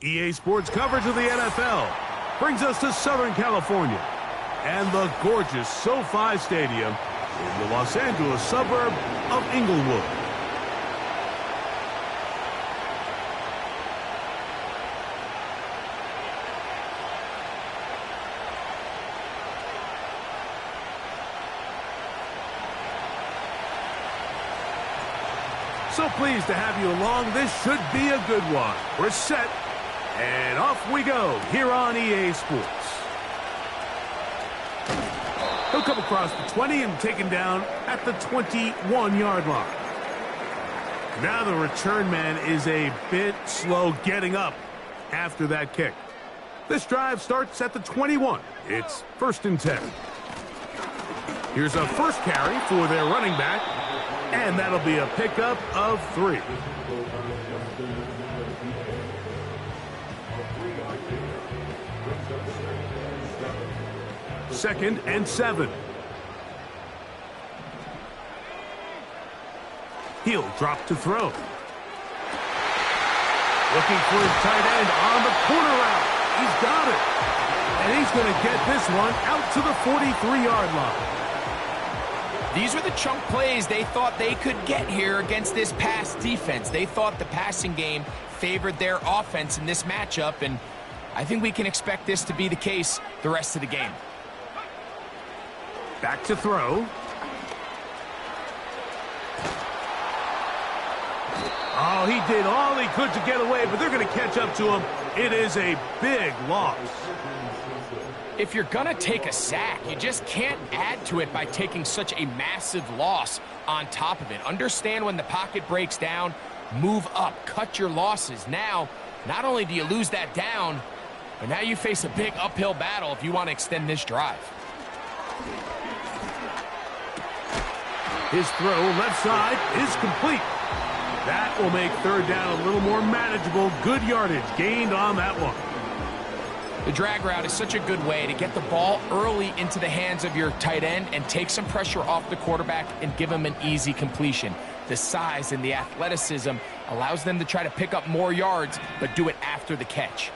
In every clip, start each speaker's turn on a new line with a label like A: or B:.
A: EA Sports coverage of the NFL brings us to Southern California and the gorgeous SoFi Stadium in the Los Angeles suburb of Inglewood. So pleased to have you along. This should be a good one. We're set, and off we go here on EA Sports. He'll come across the 20 and taken down at the 21-yard line. Now the return man is a bit slow getting up after that kick. This drive starts at the 21. It's 1st and 10. Here's a first carry for their running back. And that'll be a pickup of 3. Second and 7. He'll drop to throw. Looking for his tight end on the corner route. He's got it. And he's going to get this one out to the 43-yard line.
B: These were the chunk plays they thought they could get here against this pass defense. They thought the passing game favored their offense in this matchup, and I think we can expect this to be the case the rest of the game.
A: Back to throw. Oh, he did all he could to get away, but they're going to catch up to him. It is a big loss.
B: If you're going to take a sack, you just can't add to it by taking such a massive loss on top of it. Understand when the pocket breaks down, move up, cut your losses. Now, not only do you lose that down, but now you face a big uphill battle if you want to extend this drive.
A: His throw left side is complete. That will make 3rd down a little more manageable. Good yardage gained on that one.
B: The drag route is such a good way to get the ball early into the hands of your tight end and take some pressure off the quarterback and give him an easy completion. The size and the athleticism allows them to try to pick up more yards, but do it after the catch.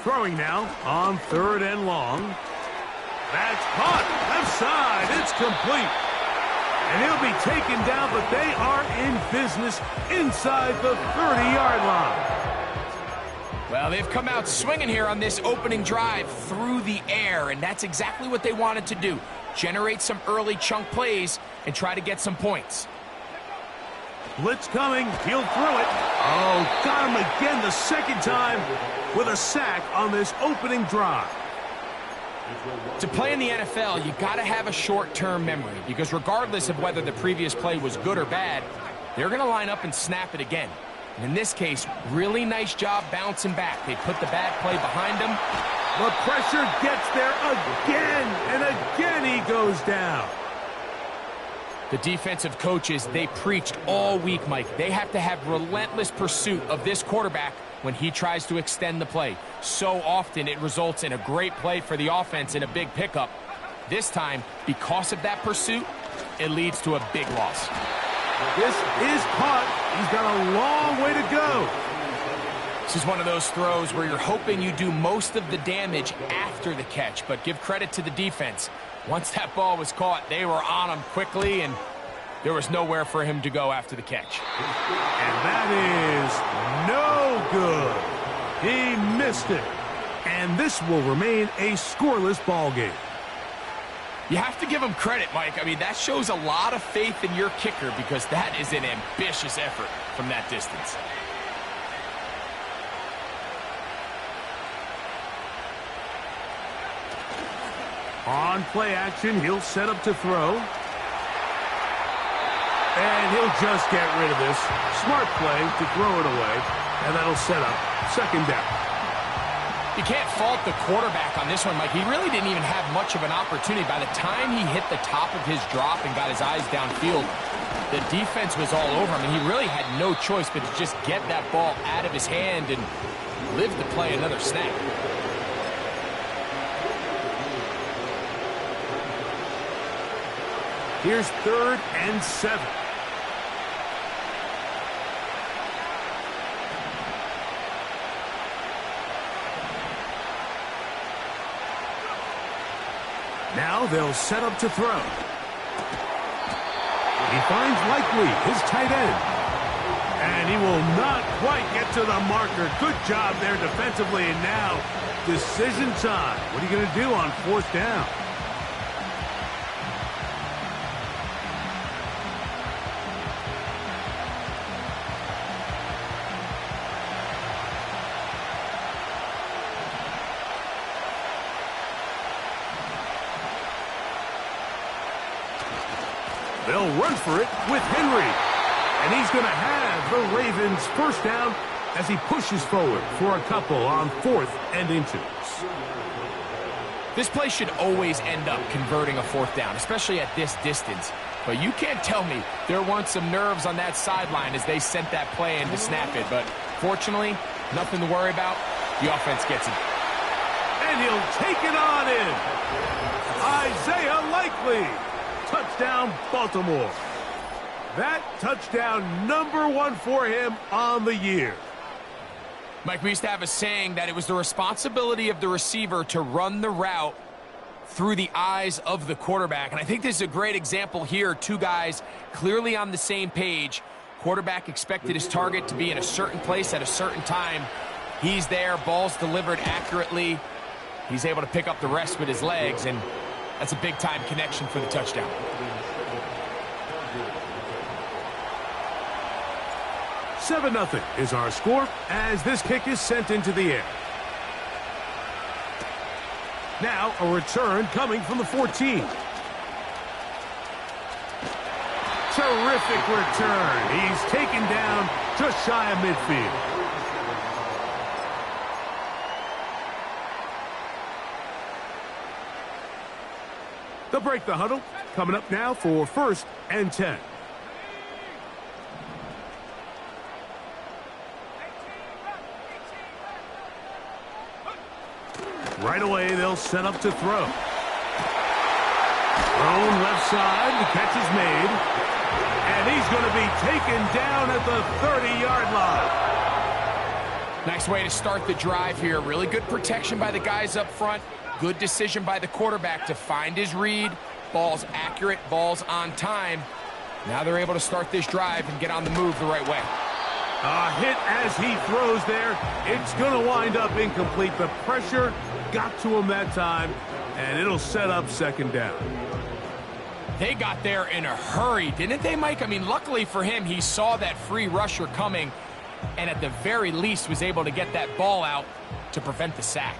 A: Throwing now on 3rd and long. That's caught. Left side. It's complete. And he'll be taken down, but they are in business inside the 30-yard line.
B: Well, they've come out swinging here on this opening drive through the air, and that's exactly what they wanted to do. Generate some early chunk plays and try to get some points.
A: Blitz coming. He'll throw it. Oh, got him again the second time with a sack on this opening drive.
B: To play in the NFL, you got to have a short-term memory, because regardless of whether the previous play was good or bad, they're going to line up and snap it again. And in this case, really nice job bouncing back. They put the bad play behind them.
A: The pressure gets there again, and again he goes down.
B: The defensive coaches, they preached all week, Mike. They have to have relentless pursuit of this quarterback when he tries to extend the play. So often it results in a great play for the offense and a big pickup. This time, because of that pursuit, it leads to a big loss.
A: This is caught. He's got a long way to go.
B: This is one of those throws where you're hoping you do most of the damage after the catch, but give credit to the defense. Once that ball was caught, they were on him quickly, and there was nowhere for him to go after the catch.
A: And that is no good. He missed it. And this will remain a scoreless ball game.
B: You have to give him credit, Mike. I mean, that shows a lot of faith in your kicker, because that is an ambitious effort from that distance.
A: On play action, he'll set up to throw. And he'll just get rid of this. Smart play to throw it away. And that'll set up 2nd down.
B: You can't fault the quarterback on this one, Mike. He really didn't even have much of an opportunity. By the time he hit the top of his drop and got his eyes downfield, the defense was all over him. And he really had no choice but to just get that ball out of his hand and live to play another snap.
A: Here's 3rd and 7. Now they'll set up to throw. He finds Likely, his tight end. And he will not quite get to the marker. Good job there defensively. And now, decision time. What are you going to do on fourth down? They'll run for it with Henry. And he's going to have the Ravens first down as he pushes forward for a couple on 4th and inches.
B: This play should always end up converting a 4th down, especially at this distance. But you can't tell me there weren't some nerves on that sideline as they sent that play in to snap it. But fortunately, nothing to worry about. The offense gets it.
A: And he'll take it on in. Isaiah Likely. Touchdown, Baltimore. That touchdown number 1 for him on the year.
B: Mike, we used to have a saying that it was the responsibility of the receiver to run the route through the eyes of the quarterback. And I think this is a great example here. Two guys clearly on the same page. Quarterback expected his target to be in a certain place at a certain time. He's there, ball's delivered accurately. He's able to pick up the rest with his legs, and that's a big-time connection for the touchdown.
A: Seven 0 is our score as this kick is sent into the air. Now a return coming from the 14. Terrific return. He's taken down just shy of midfield. They'll break the huddle. Coming up now for 1st and 10. Right away, they'll set up to throw. Thrown left side, the catch is made. And he's going to be taken down at the 30-yard line.
B: Nice way to start the drive here. Really good protection by the guys up front. Good decision by the quarterback to find his read. Ball's accurate, ball's on time. Now they're able to start this drive and get on the move the right way.
A: A hit as he throws there. It's going to wind up incomplete. The pressure got to him that time, and it'll set up 2nd down.
B: They got there in a hurry, didn't they, Mike? I mean, luckily for him, he saw that free rusher coming, and at the very least was able to get that ball out to prevent the sack.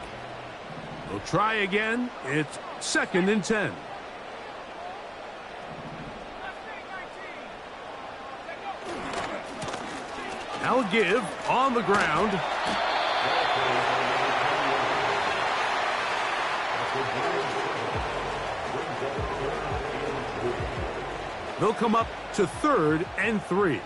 A: We'll try again. It's 2nd and 10. Now a give on the ground. They'll come up to 3rd and 3.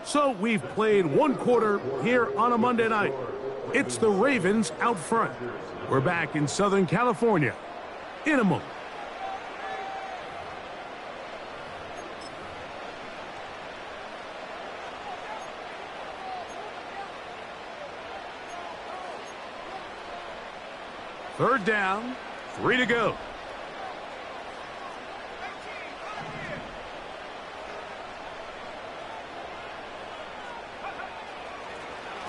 A: So we've played 1 quarter here on a Monday night. It's the Ravens out front. We're back in Southern California in a moment. Third down, 3 to go.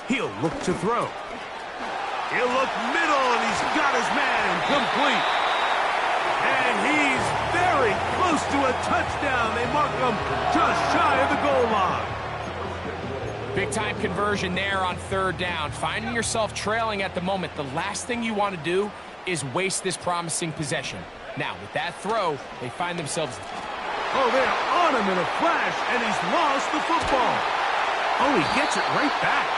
A: He'll look to throw. He'll look middle, and he's got his man complete. And he's very close to a touchdown. They mark him just shy of the goal line.
B: Big-time conversion there on 3rd down. Finding yourself trailing at the moment, the last thing you want to do is waste this promising possession. Now, with that throw, they find themselves...
A: Oh, they're on him in a flash, and he's lost the football. Oh, he gets it right back.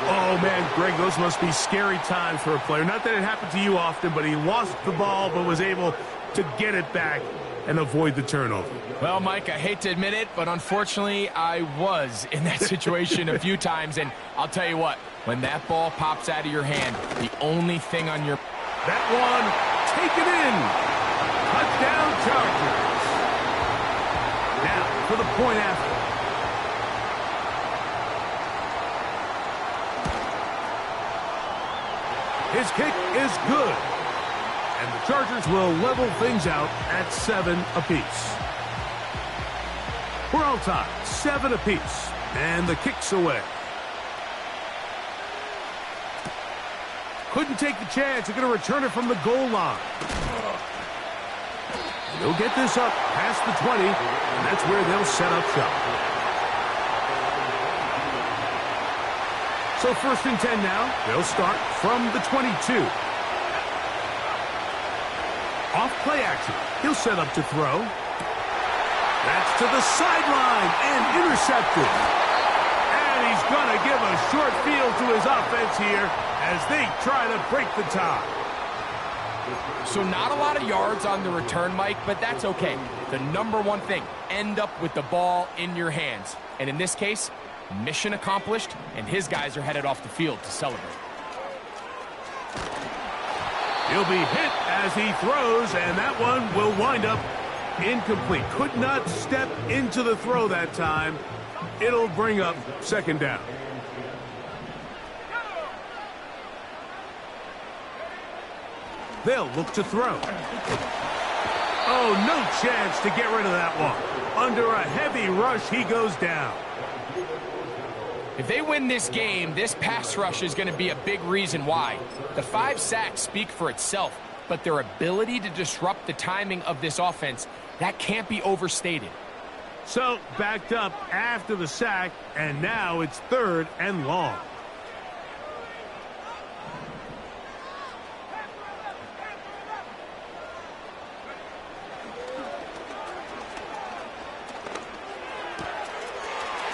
A: Oh, man, Greg, those must be scary times for a player. Not that it happened to you often, but he lost the ball but was able to get it back and avoid the turnover.
B: Well, Mike, I hate to admit it, but unfortunately, I was in that situation a few times. And I'll tell you what, when that ball pops out of your hand, the only thing on your...
A: That one, taken in. Touchdown, Chargers. Now, for the point after. His kick is good. And the Chargers will level things out at 7 apiece. We're all tied, 7 apiece. And the kick's away. Couldn't take the chance. They're going to return it from the goal line. They'll get this up past the 20, and that's where they'll set up shop. So 1st and 10 now. They'll start from the 22. Off play action. He'll set up to throw. That's to the sideline and intercepted. And he's going to give a short field to his offense here as they try to break the tie.
B: So not a lot of yards on the return, Mike, but that's okay. The number one thing, end up with the ball in your hands. And in this case, mission accomplished, and his guys are headed off the field to celebrate.
A: He'll be hit as he throws, and that one will wind up incomplete. Could not step into the throw that time. It'll bring up 2nd down. They'll look to throw. Oh, no chance to get rid of that one. Under a heavy rush, he goes down.
B: If they win this game, this pass rush is going to be a big reason why. The 5 sacks speak for itself, but their ability to disrupt the timing of this offense, that can't be overstated.
A: So, backed up after the sack, and now it's 3rd and long.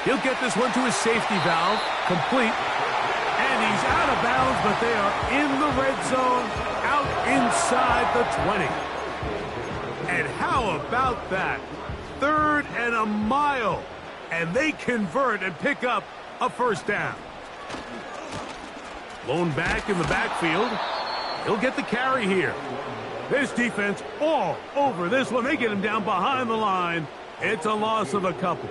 A: He'll get this one to his safety valve, complete. And he's out of bounds, but they are in the red zone, out inside the 20. And how about that? 3rd and a mile. And they convert and pick up a 1st down. Blown back in the backfield. He'll get the carry here. This defense all over this one. They get him down behind the line. It's a loss of a couple.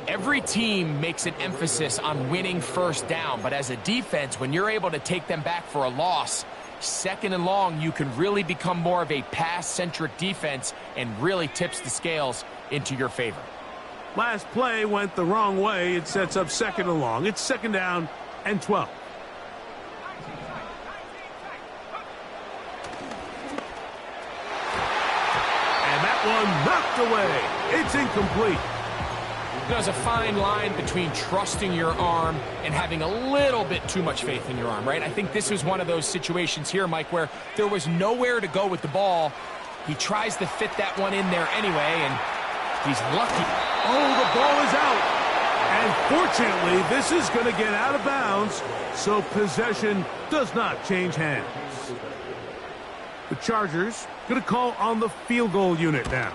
B: Every team makes an emphasis on winning 1st down, but as a defense, when you're able to take them back for a loss, 2nd and long, you can really become more of a pass-centric defense and really tips the scales into your favor.
A: Last play went the wrong way. It sets up 2nd and long. It's 2nd down and 12. And that one knocked away. It's incomplete.
B: There's a fine line between trusting your arm and having a little bit too much faith in your arm, right? I think this was one of those situations here, Mike, where there was nowhere to go with the ball. He tries to fit that one in there anyway, and he's lucky.
A: Oh, the ball is out. And fortunately, this is going to get out of bounds, so possession does not change hands. The Chargers going to call on the field goal unit now.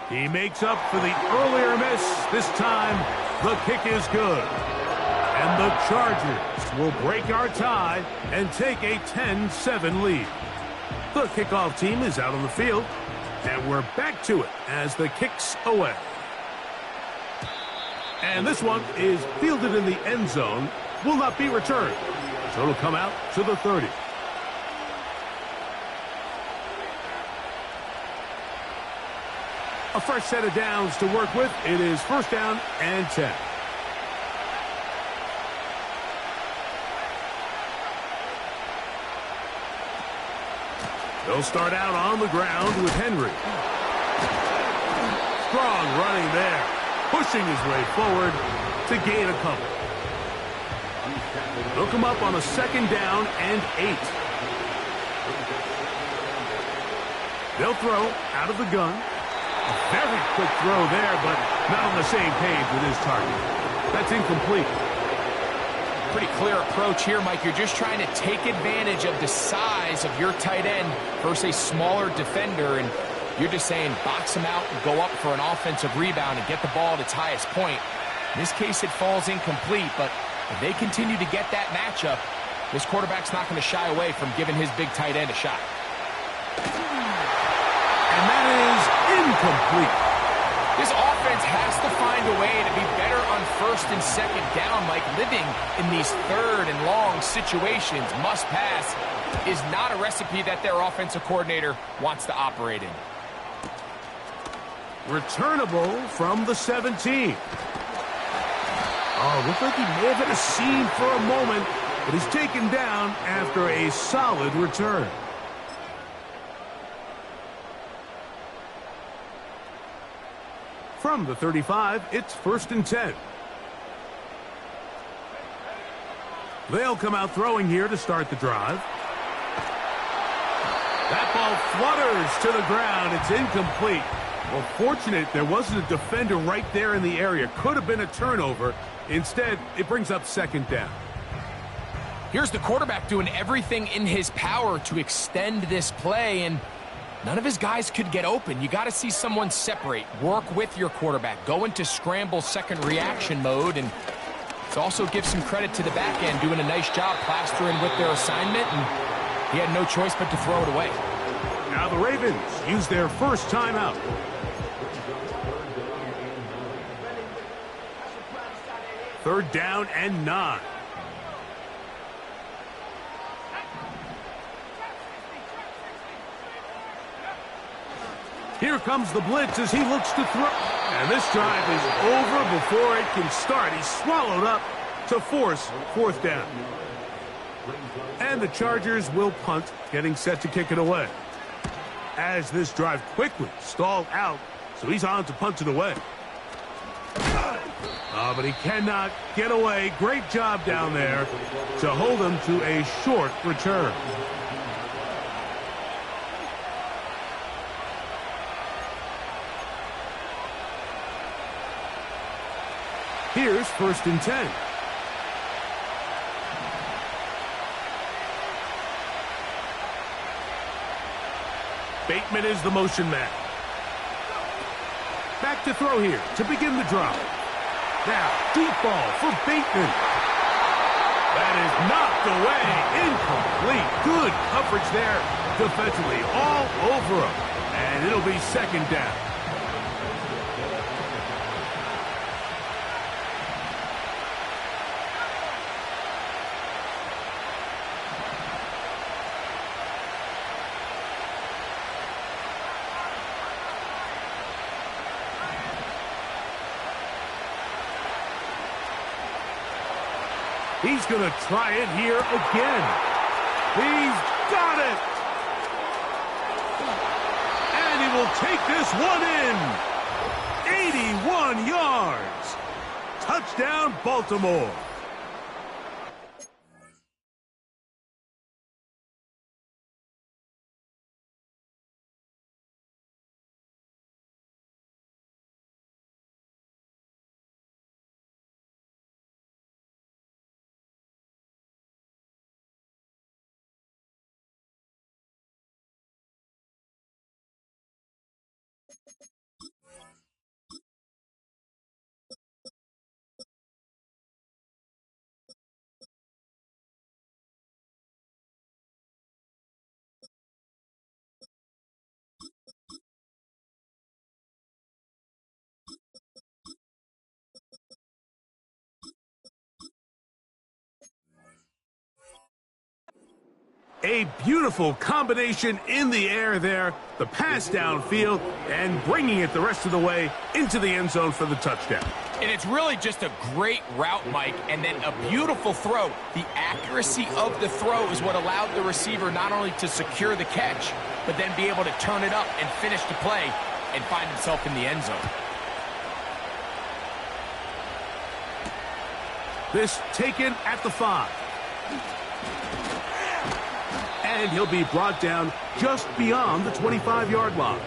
A: He makes up for the earlier miss. This time, the kick is good. And the Chargers will break our tie and take a 10-7 lead. The kickoff team is out on the field, and we're back to it as the kick's away. And this one is fielded in the end zone, will not be returned. So it'll come out to the 30. A fresh set of downs to work with. It is 1st down and 10. They'll start out on the ground with Henry. Strong running there. Pushing his way forward to gain a couple. They'll come up on a 2nd down and 8. They'll throw out of the gun. A very quick throw there, but not on the same page with his target. That's incomplete.
B: Pretty clear approach here, Mike. You're just trying to take advantage of the size of your tight end versus a smaller defender, and you're just saying box him out and go up for an offensive rebound and get the ball at its highest point. In this case, it falls incomplete, but if they continue to get that matchup, this quarterback's not going to shy away from giving his big tight end a shot.
A: And that is incomplete.
B: This offense has to find a way to be better on first and second down, like living in these third and long situations. Must pass is not a recipe that their offensive coordinator wants to operate in.
A: Returnable from the 17. Oh, looked like he may have hit a seam for a moment, but he's taken down after a solid return. From the 35, it's 1st and 10. They'll come out throwing here to start the drive. That ball flutters to the ground. It's incomplete. Well, fortunate there wasn't a defender right there in the area. Could have been a turnover. Instead, it brings up 2nd down.
B: Here's the quarterback doing everything in his power to extend this play, and none of his guys could get open. You got to see someone separate, work with your quarterback, go into scramble second reaction mode, and it also gives some credit to the back end, doing a nice job plastering with their assignment, and he had no choice but to throw it away.
A: Now the Ravens use their first timeout. Third down and 9. Here comes the blitz as he looks to throw. And this drive is over before it can start. He's swallowed up to force 4th down. And the Chargers will punt, getting set to kick it away. As this drive quickly stalled out, so he's on to punt it away. But he cannot get away. Great job down there to hold him to a short return. Here's 1st and 10. Bateman is the motion man. Back to throw here to begin the drive. Now, deep ball for Bateman. That is knocked away. Incomplete. Good coverage there defensively. All over him. And it'll be 2nd down. He's going to try it here again. He's got it. And he will take this one in. 81 yards. Touchdown, Baltimore. A beautiful combination in the air there. The pass downfield and bringing it the rest of the way into the end zone for the touchdown.
B: And it's really just a great route, Mike, and then a beautiful throw. The accuracy of the throw is what allowed the receiver not only to secure the catch, but then be able to turn it up and finish the play and find himself in the end zone.
A: This taken at the 5. And he'll be brought down just beyond the 25-yard line.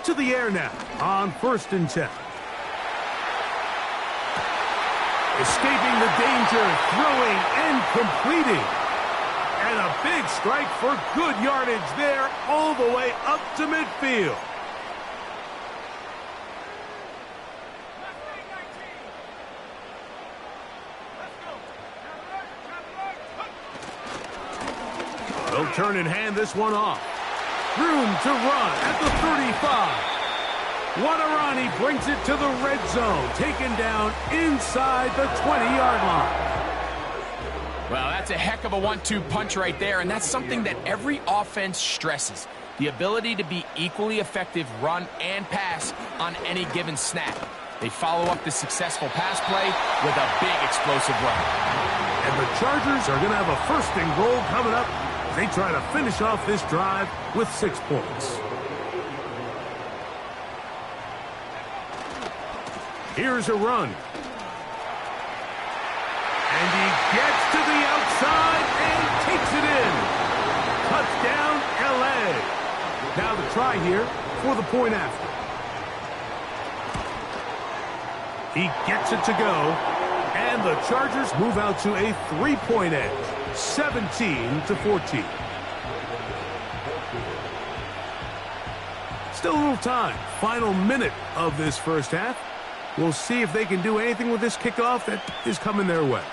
A: To the air now on 1st and 10. Escaping the danger, throwing and completing. And a big strike for good yardage there all the way up to midfield. They'll turn and hand this one off. Room to run at the 35. Waterani brings it to the red zone, taken down inside the 20-yard line.
B: Well, that's a heck of a 1-2 punch right there, and that's something that every offense stresses. The ability to be equally effective run and pass on any given snap. They follow up the successful pass play with a big explosive run.
A: And the Chargers are going to have a first and goal coming up. They try to finish off this drive with 6 points. Here's a run. And he gets to the outside and takes it in. Touchdown, L.A. Now the try here for the point after. He gets it to go. And the Chargers move out to a 3-point edge. 17-14. Still a little time. Final minute of this first half. We'll see if they can do anything with this kickoff that is coming their way.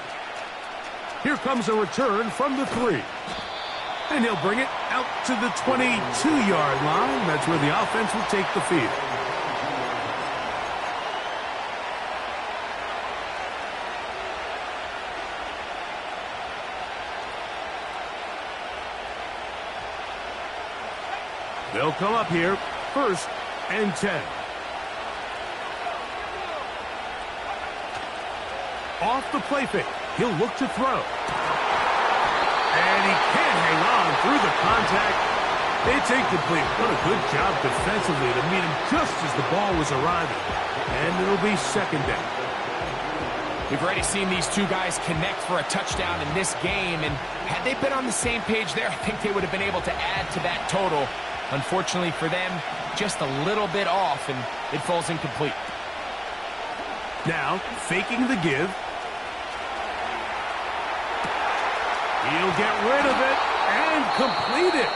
A: Here comes a return from the 3. And he'll bring it out to the 22-yard line. That's where the offense will take the field. They'll come up here, 1st and 10. Off the play fake. He'll look to throw. And he can't hang on through the contact. It's incomplete. What a good job defensively to meet him just as the ball was arriving. And it'll be 2nd down.
B: We've already seen these two guys connect for a touchdown in this game, and had they been on the same page there, I think they would have been able to add to that total. Unfortunately for them, just a little bit off, and it falls incomplete.
A: Now, faking the give. He'll get rid of it and complete it.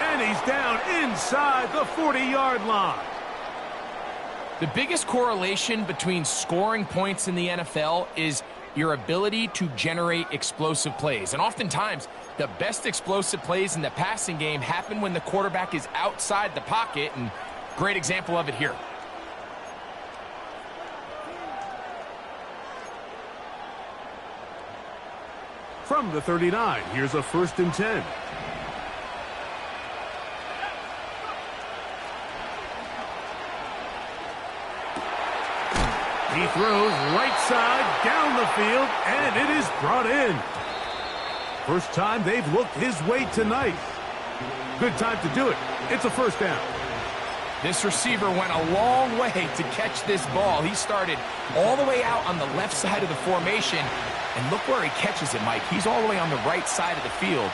A: And he's down inside the 40-yard line.
B: The biggest correlation between scoring points in the NFL is your ability to generate explosive plays. And oftentimes, the best explosive plays in the passing game happen when the quarterback is outside the pocket, and great example of it here.
A: From the 39, here's a 1st and 10. He throws right side down the field, and it is brought in. First time they've looked his way tonight. Good time to do it. It's a 1st down.
B: This receiver went a long way to catch this ball. He started all the way out on the left side of the formation, and look where he catches it, Mike. He's all the way on the right side of the field.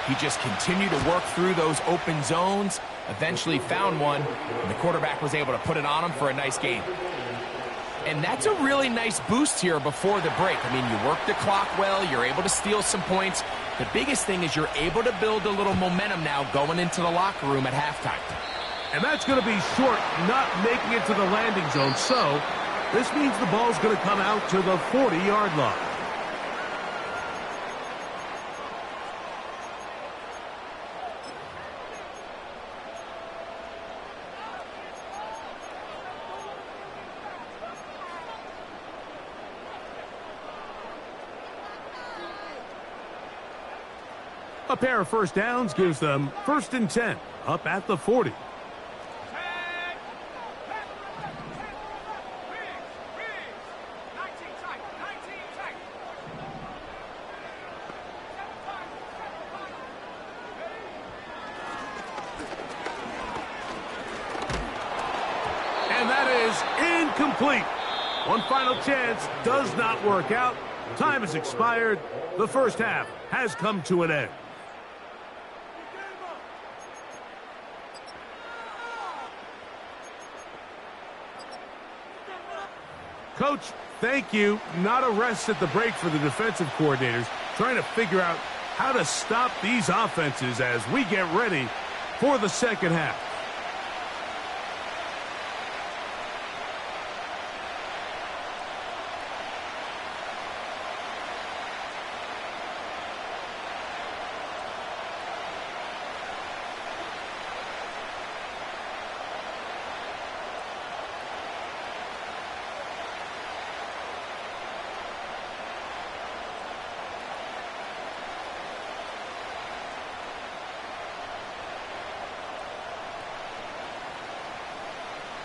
B: He just continued to work through those open zones, eventually found one, and the quarterback was able to put it on him for a nice gain. And that's a really nice boost here before the break. I mean, you work the clock well, you're able to steal some points. The biggest thing is you're able to build a little momentum now going into the locker room at halftime.
A: And that's going to be short, not making it to the landing zone. So this means the ball's going to come out to the 40-yard line. A pair of 1st downs gives them 1st and 10 up at the 40. And that is incomplete. One final chance does not work out. Time has expired. The first half has come to an end. Coach, thank you. Not a rest at the break for the defensive coordinators, trying to figure out how to stop these offenses as we get ready for the second half.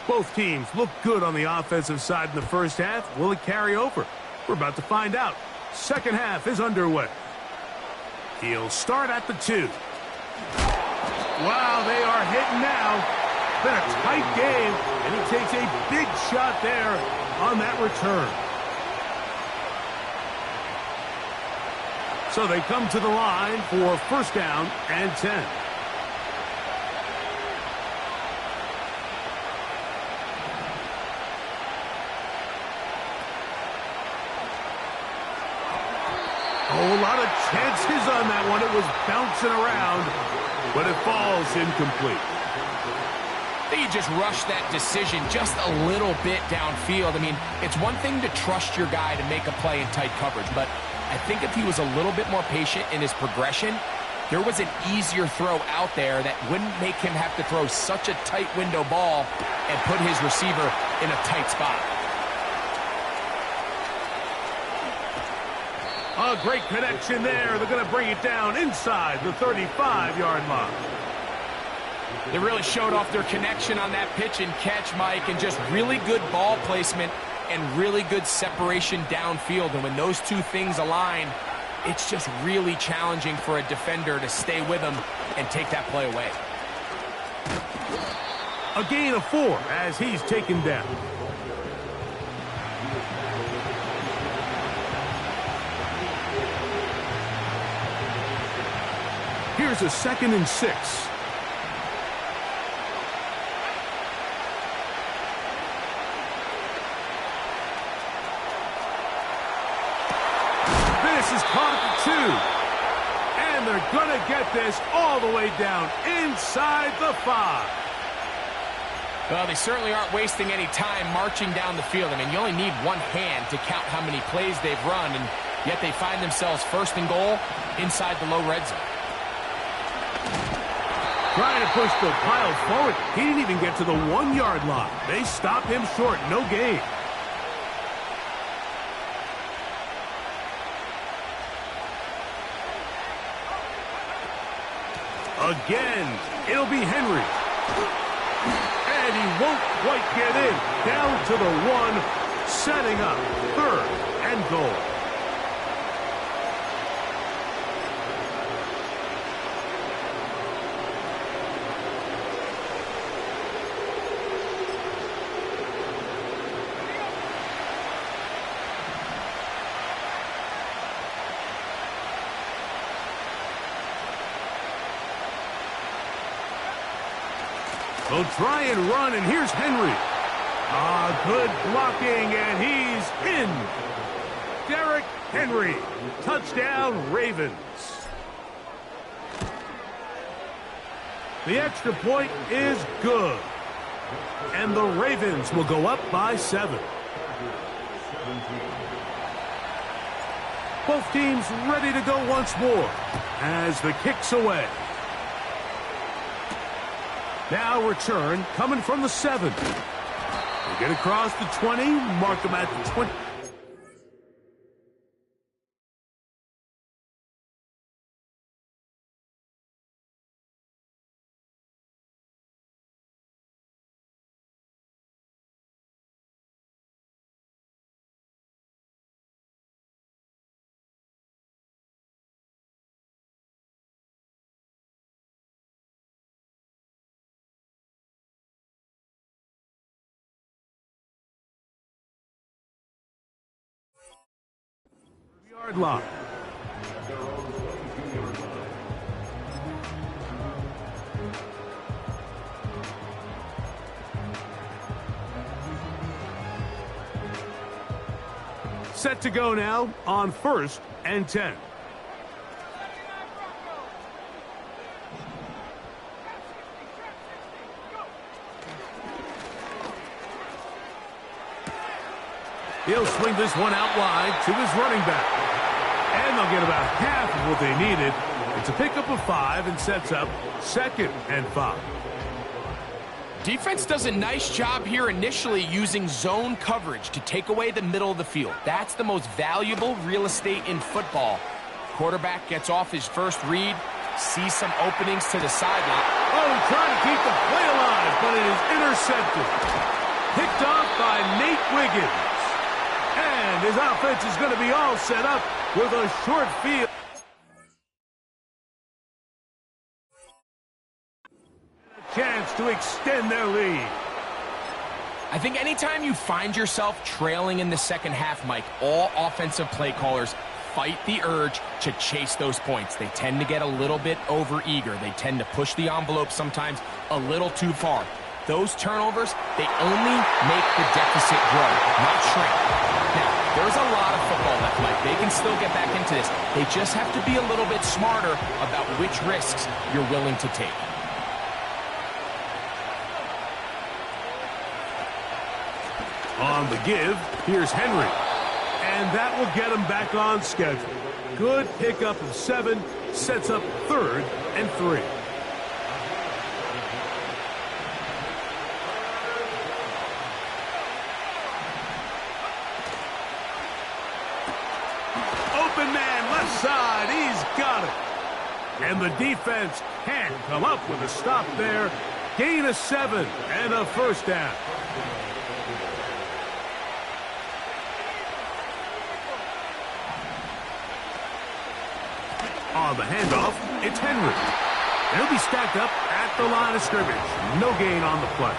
A: Both teams look good on the offensive side in the first half. Will it carry over? We're about to find out. Second half is underway. He'll start at the 2. Wow, they are hitting now. Been a tight game, and he takes a big shot there on that return. So they come to the line for first down and 10. A lot of chances on that one. It was bouncing around, but it falls incomplete.
B: I think he just rushed that decision just a little bit downfield. I mean, it's one thing to trust your guy to make a play in tight coverage, but I think if he was a little bit more patient in his progression, there was an easier throw out there that wouldn't make him have to throw such a tight window ball and put his receiver in a tight spot.
A: A great connection there. They're going to bring it down inside the 35-yard line.
B: They really showed off their connection on that pitch and catch, Mike, and just really good ball placement and really good separation downfield. And when those two things align, it's just really challenging for a defender to stay with him and take that play away.
A: A gain of 4 as he's taken down. Here's a 2nd and 6. This is caught at the 2. And they're going to get this all the way down inside the 5.
B: Well, they certainly aren't wasting any time marching down the field. I mean, you only need one hand to count how many plays they've run, and yet they find themselves 1st and goal inside the low red zone.
A: Trying to push the pile forward. He didn't even get to the 1-yard line. They stop him short. No gain. Again, it'll be Henry. And he won't quite get in. Down to the 1, setting up 3rd and goal. They'll try and run, and here's Henry. Good blocking, and he's in. Derrick Henry. Touchdown, Ravens. The extra point is good. And the Ravens will go up by 7. Both teams ready to go once more as the kick's away. Now return coming from the 7. They get across the 20, mark them at the 20. Yard line. Set to go now on 1st and 10. He'll swing this one out wide to his running back. And they'll get about half of what they needed. It's a pickup of 5 and sets up 2nd and 5.
B: Defense does a nice job here initially using zone coverage to take away the middle of the field. That's the most valuable real estate in football. Quarterback gets off his first read, sees some openings to the sideline.
A: Oh, trying to keep the play alive, but it is intercepted. Picked off by Nate Wiggins. And his offense is going to be all set up with a short field. A chance to extend their lead.
B: I think anytime you find yourself trailing in the second half, Mike, all offensive play callers fight the urge to chase those points. They tend to get a little bit overeager. They tend to push the envelope sometimes a little too far. Those turnovers, they only make the deficit grow, not shrink. Now, there's a lot of football left, Mike. They can still get back into this. They just have to be a little bit smarter about which risks you're willing to take.
A: On the give, here's Henry. And that will get him back on schedule. Good pickup of 7, sets up 3rd and 3. Open man, left side, he's got it. And the defense can't come up with a stop there. Gain of 7 and a first down. On the handoff, it's Henry. He'll be stacked up at the line of scrimmage. No gain on the play.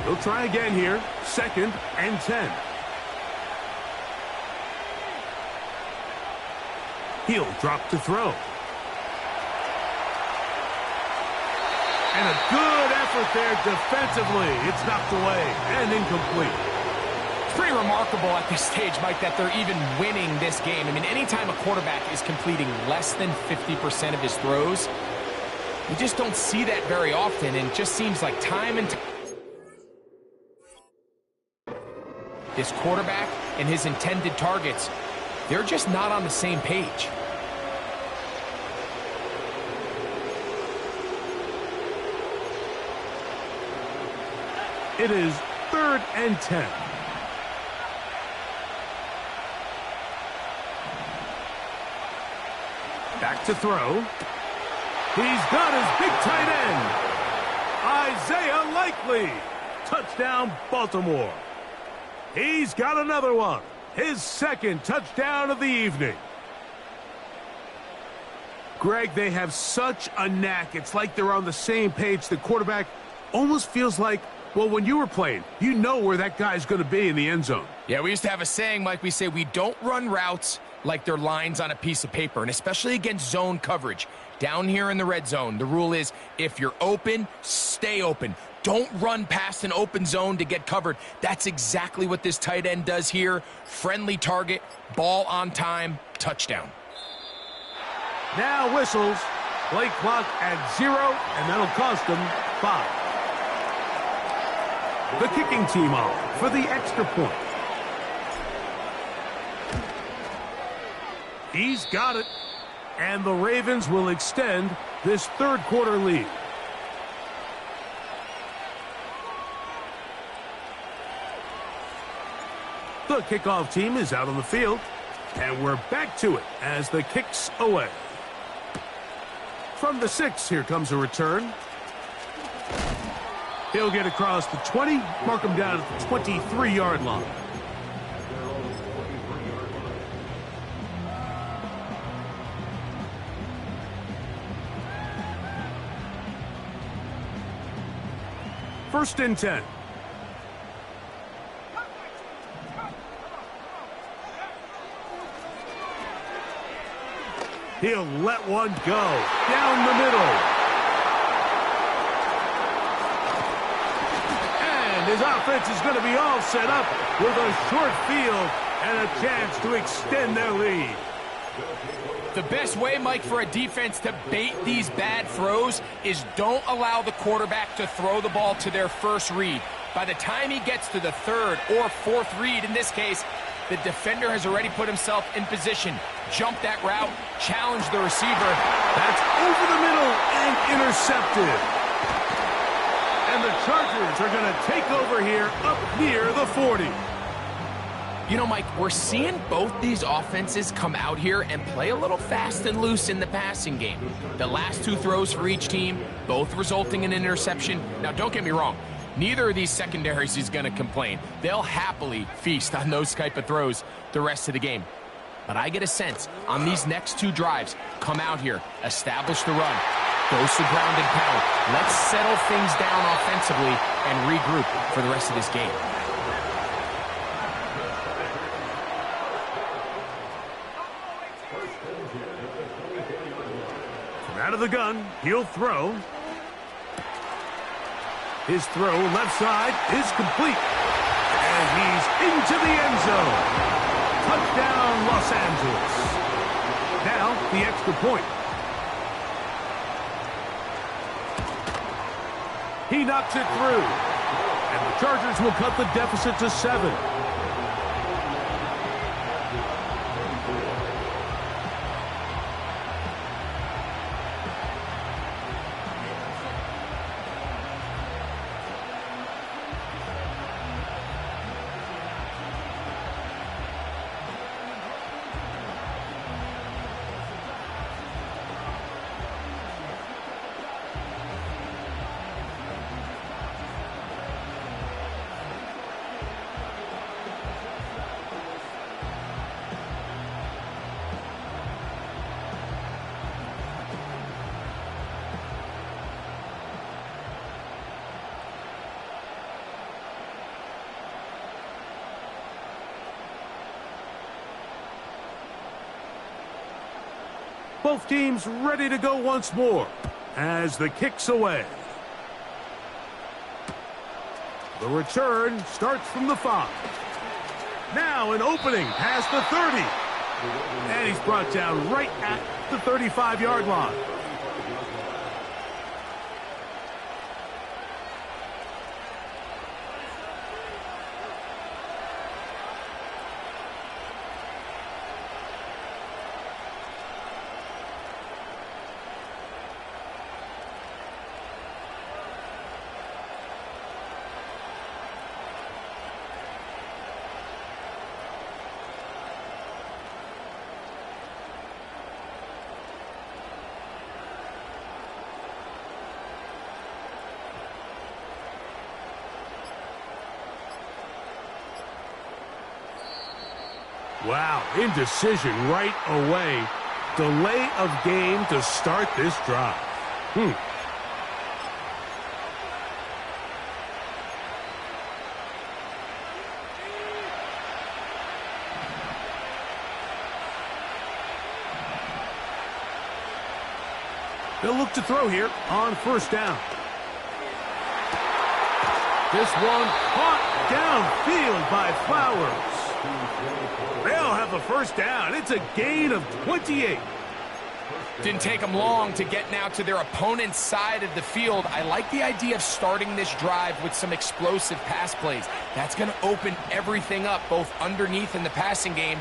A: He'll try again here. 2nd and 10. He'll drop to throw. And a good effort there defensively. It's knocked away and incomplete.
B: It's pretty remarkable at this stage, Mike, that they're even winning this game. I mean, anytime a quarterback is completing less than 50% of his throws, you just don't see that very often, and it just seems like time and time. This quarterback and his intended targets, they're just not on the same page.
A: It is 3rd and 10. Back to throw. He's got his big tight end, Isaiah Likely. Touchdown, Baltimore. He's got another one. His 2nd touchdown of the evening. Greg, they have such a knack. It's like they're on the same page. The quarterback almost feels like, well, when you were playing, you know where that guy's going to be in the end zone.
B: Yeah, we used to have a saying, Mike. We say we don't run routes like they're lines on a piece of paper, and especially against zone coverage. Down here in the red zone, the rule is if you're open, stay open. Don't run past an open zone to get covered. That's exactly what this tight end does here. Friendly target, ball on time, touchdown.
A: Now whistles. Play clock at 0, and that'll cost them 5. The kicking team off for the extra point. He's got it. And the Ravens will extend this 3rd quarter lead. The kickoff team is out on the field, and we're back to it as the kick's away. From the 6, here comes a return. He'll get across the 20, mark him down at the 23-yard line. First and 10. He'll let one go down the middle. And his offense is going to be all set up with a short field and a chance to extend their lead.
B: The best way, Mike, for a defense to bait these bad throws is don't allow the quarterback to throw the ball to their first read. By the time he gets to the third or fourth read, in this case, the defender has already put himself in position. Jump that route, challenge the receiver.
A: That's over the middle and intercepted. And the Chargers are going to take over here up near the 40.
B: You know, Mike, we're seeing both these offenses come out here and play a little fast and loose in the passing game. The last two throws for each team, both resulting in an interception. Now, don't get me wrong. Neither of these secondaries is going to complain. They'll happily feast on those type of throws the rest of the game. But I get a sense on these next two drives, come out here, establish the run, goes to ground and pound. Let's settle things down offensively and regroup for the rest of this game.
A: Out of the gun, he'll throw. His throw left side is complete. And he's into the end zone. Touchdown, Los Angeles. Now, the extra point. He knocks it through. And the Chargers will cut the deficit to 7. Both teams ready to go once more as the kick's away. The return starts from the 5. Now an opening past the 30. And he's brought down right at the 35-yard line. Wow, indecision right away. Delay of game to start this drive. They'll look to throw here on first down. This one caught downfield by Flowers. They'll have the first down. It's a gain of 28.
B: Didn't take them long to get now to their opponent's side of the field. I like the idea of starting this drive with some explosive pass plays. That's going to open everything up, both underneath in the passing game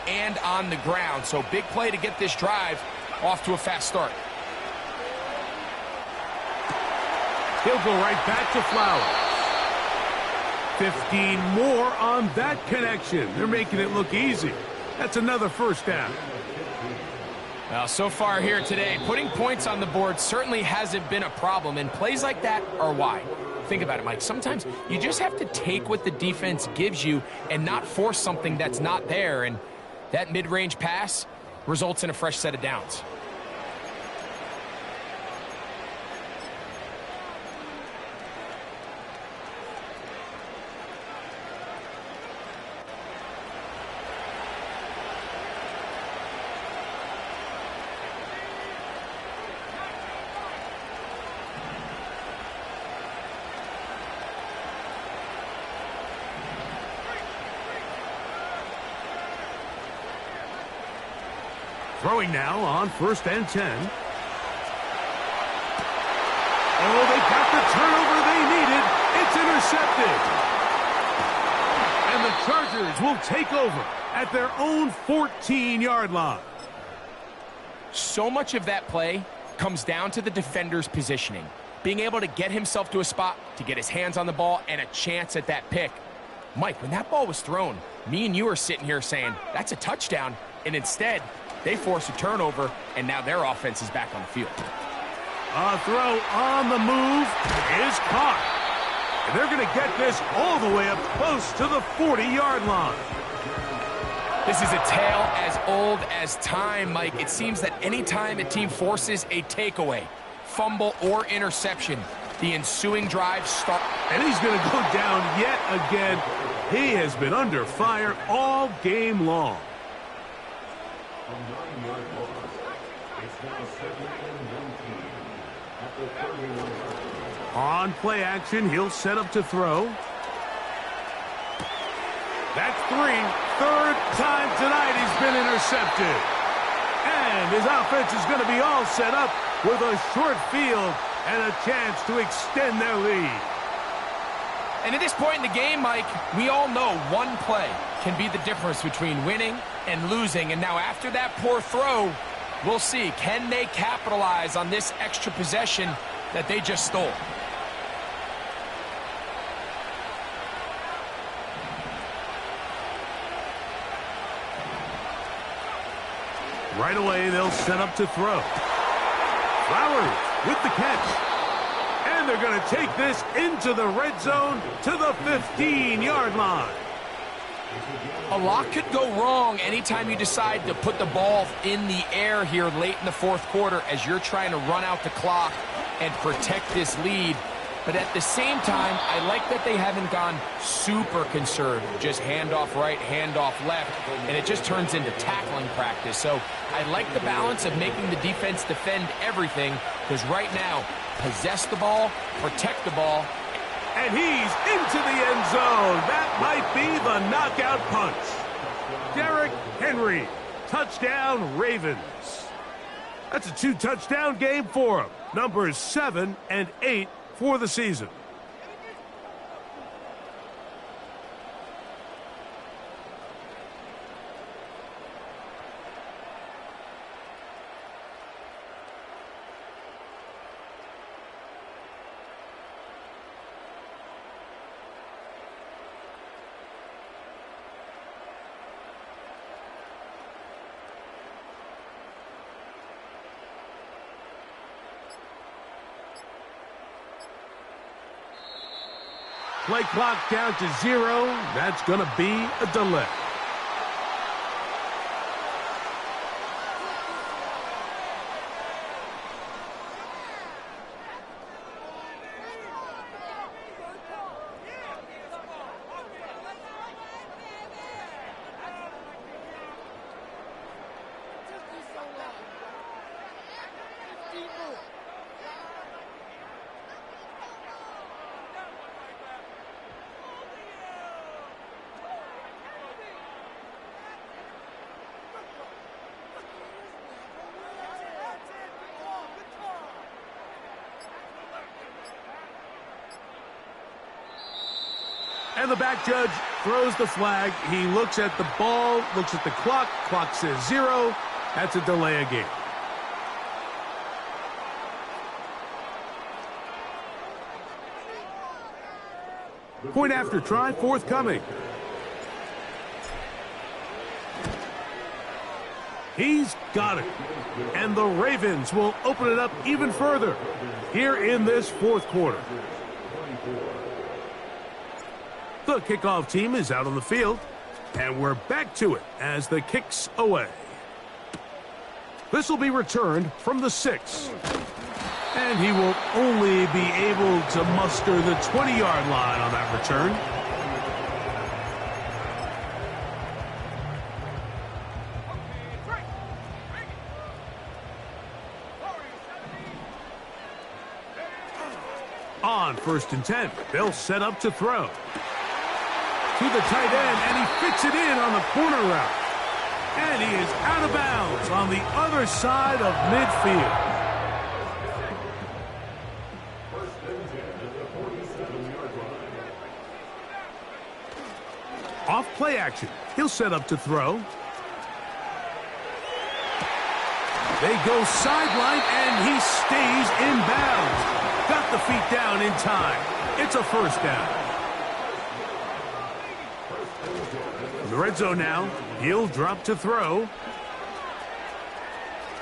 B: and on the ground. So big play to get this drive off to a fast start.
A: He'll go right back to Flowers. 15 more on that connection. They're making it look easy. That's another first down.
B: Well, so far here today, putting points on the board certainly hasn't been a problem, and plays like that are why. Think about it, Mike. Sometimes you just have to take what the defense gives you and not force something that's not there, and that mid-range pass results in a fresh set of downs.
A: Throwing now on 1st and 10. Oh, they got the turnover they needed. It's intercepted. And the Chargers will take over at their own 14-yard line.
B: So much of that play comes down to the defender's positioning. Being able to get himself to a spot, to get his hands on the ball, and a chance at that pick. Mike, when that ball was thrown, me and you are sitting here saying, that's a touchdown. And instead, they force a turnover, and now their offense is back on the field.
A: A throw on the move is caught. And they're going to get this all the way up close to the 40-yard line.
B: This is a tale as old as time, Mike. It seems that any time a team forces a takeaway, fumble, or interception, the ensuing drive starts.
A: And he's going to go down yet again. He has been under fire all game long. On play action, he'll set up to throw. That's 3. Third time tonight he's been intercepted. And his offense is going to be all set up with a short field and a chance to extend their lead.
B: And at this point in the game, Mike, we all know one play can be the difference between winning and losing. And now after that poor throw, we'll see, can they capitalize on this extra possession that they just stole?
A: Right away, they'll set up to throw. Flowers with the catch. And they're going to take this into the red zone to the 15-yard line.
B: A lot could go wrong anytime you decide to put the ball in the air here late in the fourth quarter as you're trying to run out the clock and protect this lead. But at the same time, I like that they haven't gone super conservative. Just handoff right, handoff left, and it just turns into tackling practice. So I like the balance of making the defense defend everything, because right now, possess the ball, protect the ball.
A: And he's into the end zone. That might be the knockout punch. Derrick Henry, touchdown Ravens. That's a 2-touchdown game for him. Numbers 7 and 8 for the season. Play clock down to 0. That's going to be a delay. And the back judge throws the flag. He looks at the ball, looks at the clock. Clock says 0. That's a delay of game. Point after try forthcoming. He's got it. And the Ravens will open it up even further here in this fourth quarter. The kickoff team is out on the field, and we're back to it as the kick's away. This will be returned from the 6. And he will only be able to muster the 20-yard line on that return. On 1st and 10, they'll set up to throw. To the tight end, and he fits it in on the corner route. And he is out of bounds on the other side of midfield. Off play action. He'll set up to throw. They go sideline, and he stays in bounds. Got the feet down in time. It's a first down. In the red zone now, he'll drop to throw.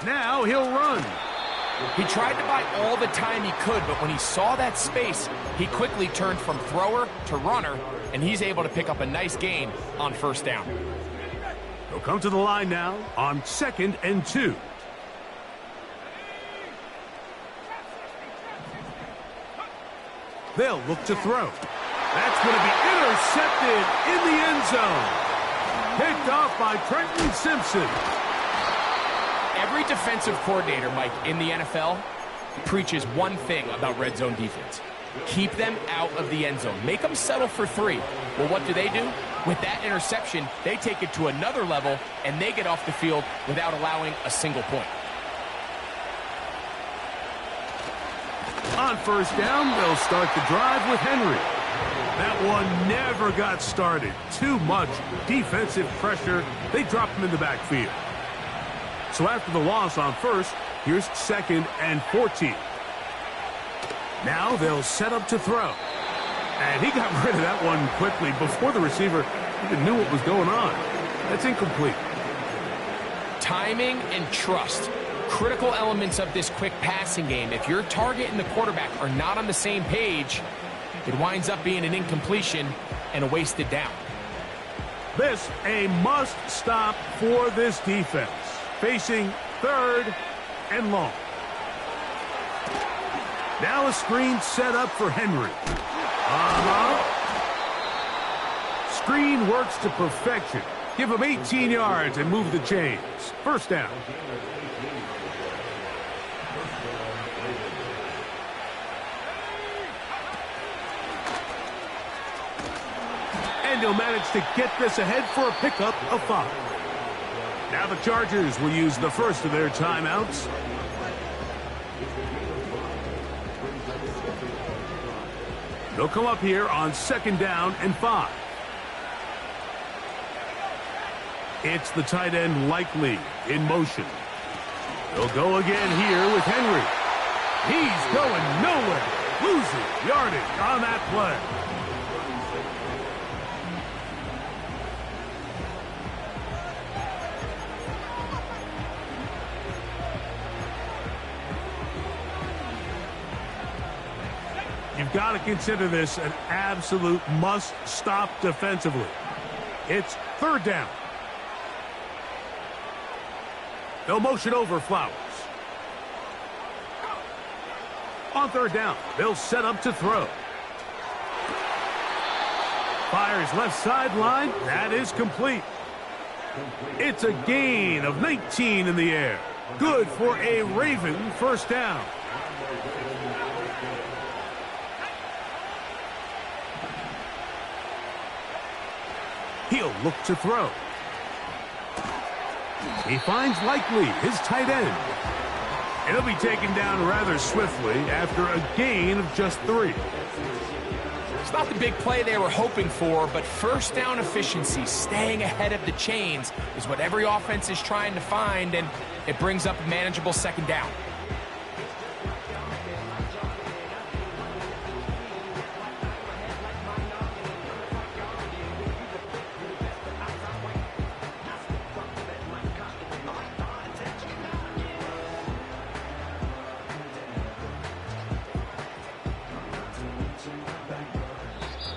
A: Now he'll run.
B: He tried to buy all the time he could, but when he saw that space, he quickly turned from thrower to runner, and he's able to pick up a nice gain on first down.
A: He'll come to the line now on 2nd and 2. They'll look to throw. That's going to be intercepted in the end zone. Picked off by Trenton Simpson.
B: Every defensive coordinator, Mike, in the NFL preaches one thing about red zone defense. Keep them out of the end zone. Make them settle for 3. Well, what do? With that interception, they take it to another level, and they get off the field without allowing a single point.
A: On first down, they'll start the drive with Henry. That one never got started. Too much defensive pressure. They drop him in the backfield. So after the loss on first, here's 2nd and 14. Now they'll set up to throw. And he got rid of that one quickly before the receiver even knew what was going on. That's incomplete.
B: Timing and trust. Critical elements of this quick passing game. If your target and the quarterback are not on the same page, it winds up being an incompletion and a wasted down.
A: This a must stop for this defense. Facing 3rd and long. Now a screen set up for Henry. Screen works to perfection. Give him 18 yards and move the chains. First down. And he'll manage to get this ahead for a pickup of 5. Now the Chargers will use the first of their timeouts. They'll come up here on 2nd down and 5. It's the tight end Likely in motion. They'll go again here with Henry. He's going nowhere. Losing yardage on that play. You've got to consider this an absolute must-stop defensively. It's 3rd down. They'll motion over Flowers. On 3rd down, they'll set up to throw. Fires left sideline. That is complete. It's a gain of 19 in the air. Good for a Raven first down. He'll look to throw. He finds Likely, his tight end. And he'll be taken down rather swiftly after a gain of just 3.
B: It's not the big play they were hoping for, but first down efficiency, staying ahead of the chains, is what every offense is trying to find, and it brings up a manageable 2nd down.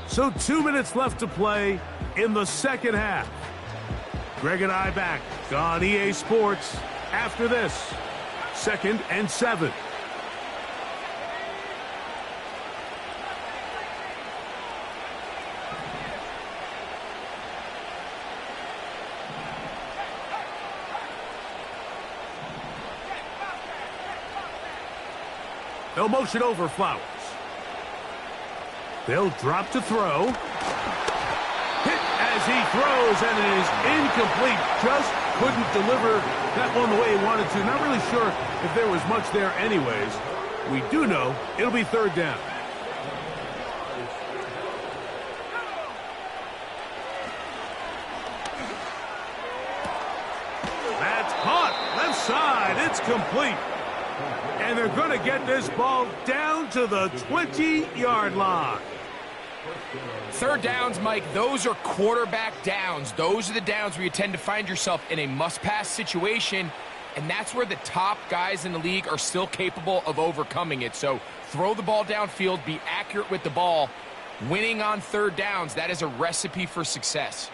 A: So 2 minutes left to play in the second half. Greg and I back on EA Sports after this. 2nd and 7. They'll motion over Flowers. They'll drop to throw. Hit as he throws, and it is incomplete. Just couldn't deliver that one the way he wanted to. Not really sure if there was much there anyways. We do know it'll be third down. That's caught. Left side. It's complete. And they're going to get this ball down to the 20-yard line.
B: Third downs, Mike, those are quarterback downs. Those are the downs where you tend to find yourself in a must-pass situation, and that's where the top guys in the league are still capable of overcoming it. So throw the ball downfield, be accurate with the ball. Winning on third downs, that is a recipe for success.